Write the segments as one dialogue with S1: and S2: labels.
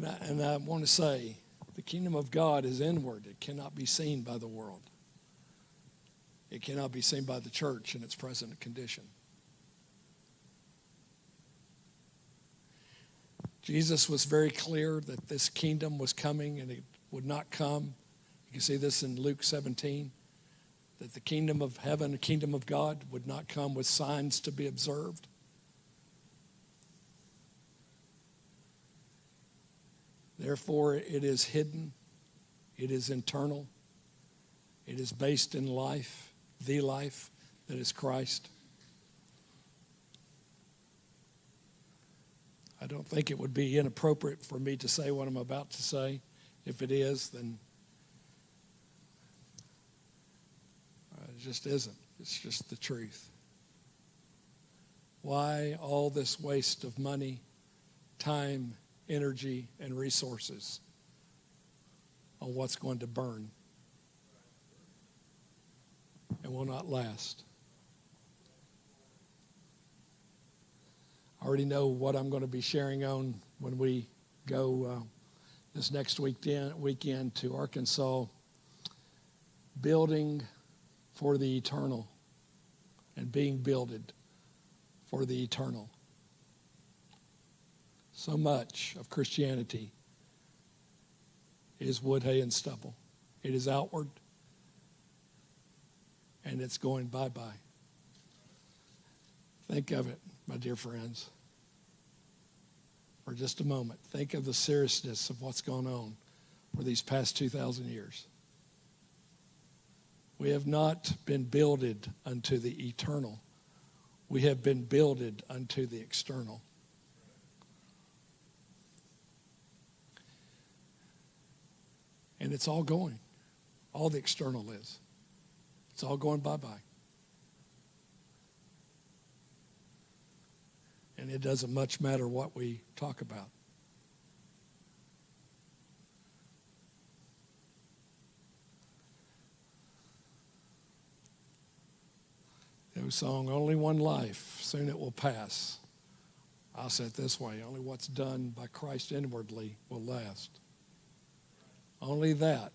S1: And I want to say, the kingdom of God is inward. It cannot be seen by the world. It cannot be seen by the church in its present condition. Jesus was very clear that this kingdom was coming and it would not come. You can see this in Luke 17, that the kingdom of heaven, the kingdom of God would not come with signs to be observed. Therefore, it is hidden. It is internal. It is based in life, the life that is Christ. I don't think it would be inappropriate for me to say what I'm about to say. If it is, then it just isn't. It's just the truth. Why all this waste of money, time, energy, and resources on what's going to burn and will not last? I already know what I'm going to be sharing on when we go this next weekend to Arkansas, building for the eternal and being builded for the eternal. So much of Christianity is wood, hay, and stubble. It is outward, and it's going bye-bye. Think of it, my dear friends, for just a moment. Think of the seriousness of what's gone on for these past 2,000 years. We have not been builded unto the eternal. We have been builded unto the external. And it's all going. All the external is. It's all going bye-bye. And it doesn't much matter what we talk about. The song, only one life, soon it will pass. I'll say it this way, only what's done by Christ inwardly will last. Only that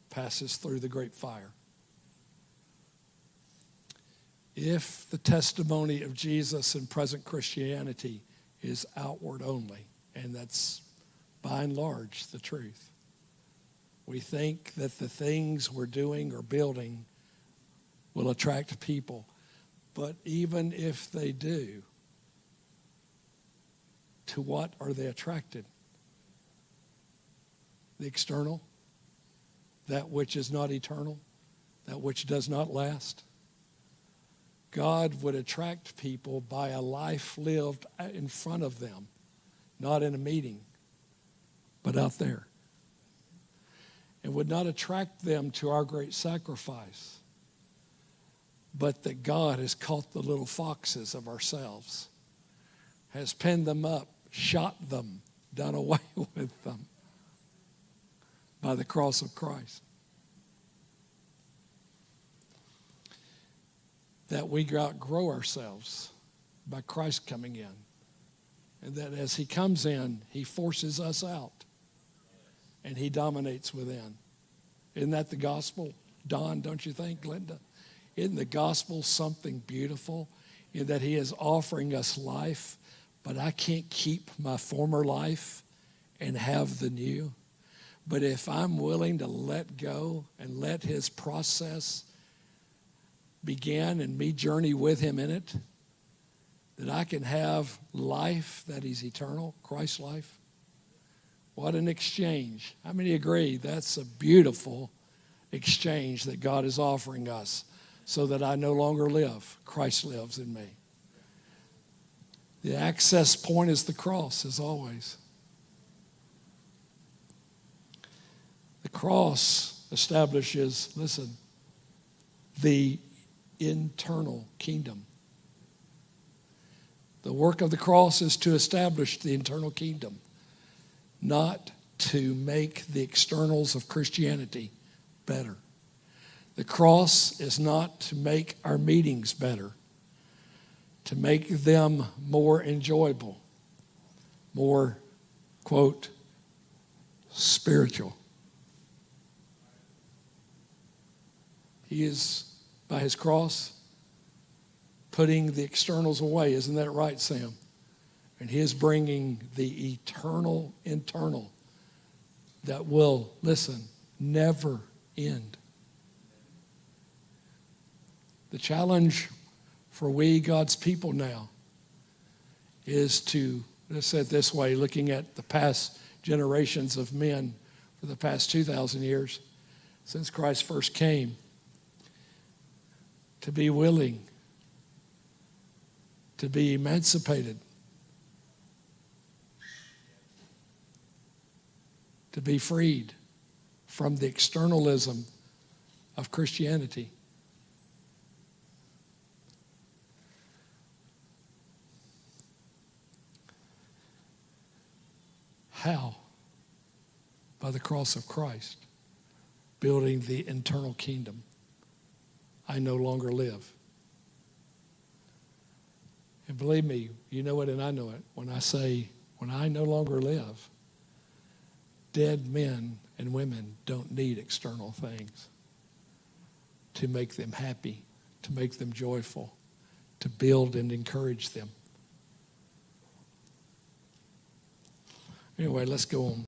S1: passes through the great fire. If the testimony of Jesus in present Christianity is outward only, and that's by and large the truth, we think that the things we're doing or building will attract people. But even if they do, to what are they attracted? The external, that which is not eternal, that which does not last. God would attract people by a life lived in front of them, not in a meeting, but out there. And would not attract them to our great sacrifice, but that God has caught the little foxes of ourselves, has pinned them up, shot them, done away with them by the cross of Christ. That we outgrow ourselves by Christ coming in. And that as he comes in, he forces us out. And he dominates within. Isn't that the gospel, Don, don't you think, Glenda? Isn't the gospel something beautiful in that he is offering us life, but I can't keep my former life and have the new? But if I'm willing to let go and let his process begin and me journey with him in it, that I can have life that is eternal, Christ's life. What an exchange. How many agree that's a beautiful exchange that God is offering us so that I no longer live, Christ lives in me. The access point is the cross, as always. The cross establishes, listen, the internal kingdom. The work of the cross is to establish the internal kingdom, not to make the externals of Christianity better. The cross is not to make our meetings better, to make them more enjoyable, more, quote, spiritual. He is, by his cross, putting the externals away. Isn't that right, Sam? And he is bringing the eternal internal that will, listen, never end. The challenge for we, God's people now, is to, let's say it this way, looking at the past generations of men for the past 2,000 years, since Christ first came, to be willing to be emancipated, to be freed from the externalism of Christianity. How? By the cross of Christ, building the internal kingdom. I no longer live. And believe me, you know it and I know it. When I say, when I no longer live, dead men and women don't need external things to make them happy, to make them joyful, to build and encourage them. Anyway, let's go on.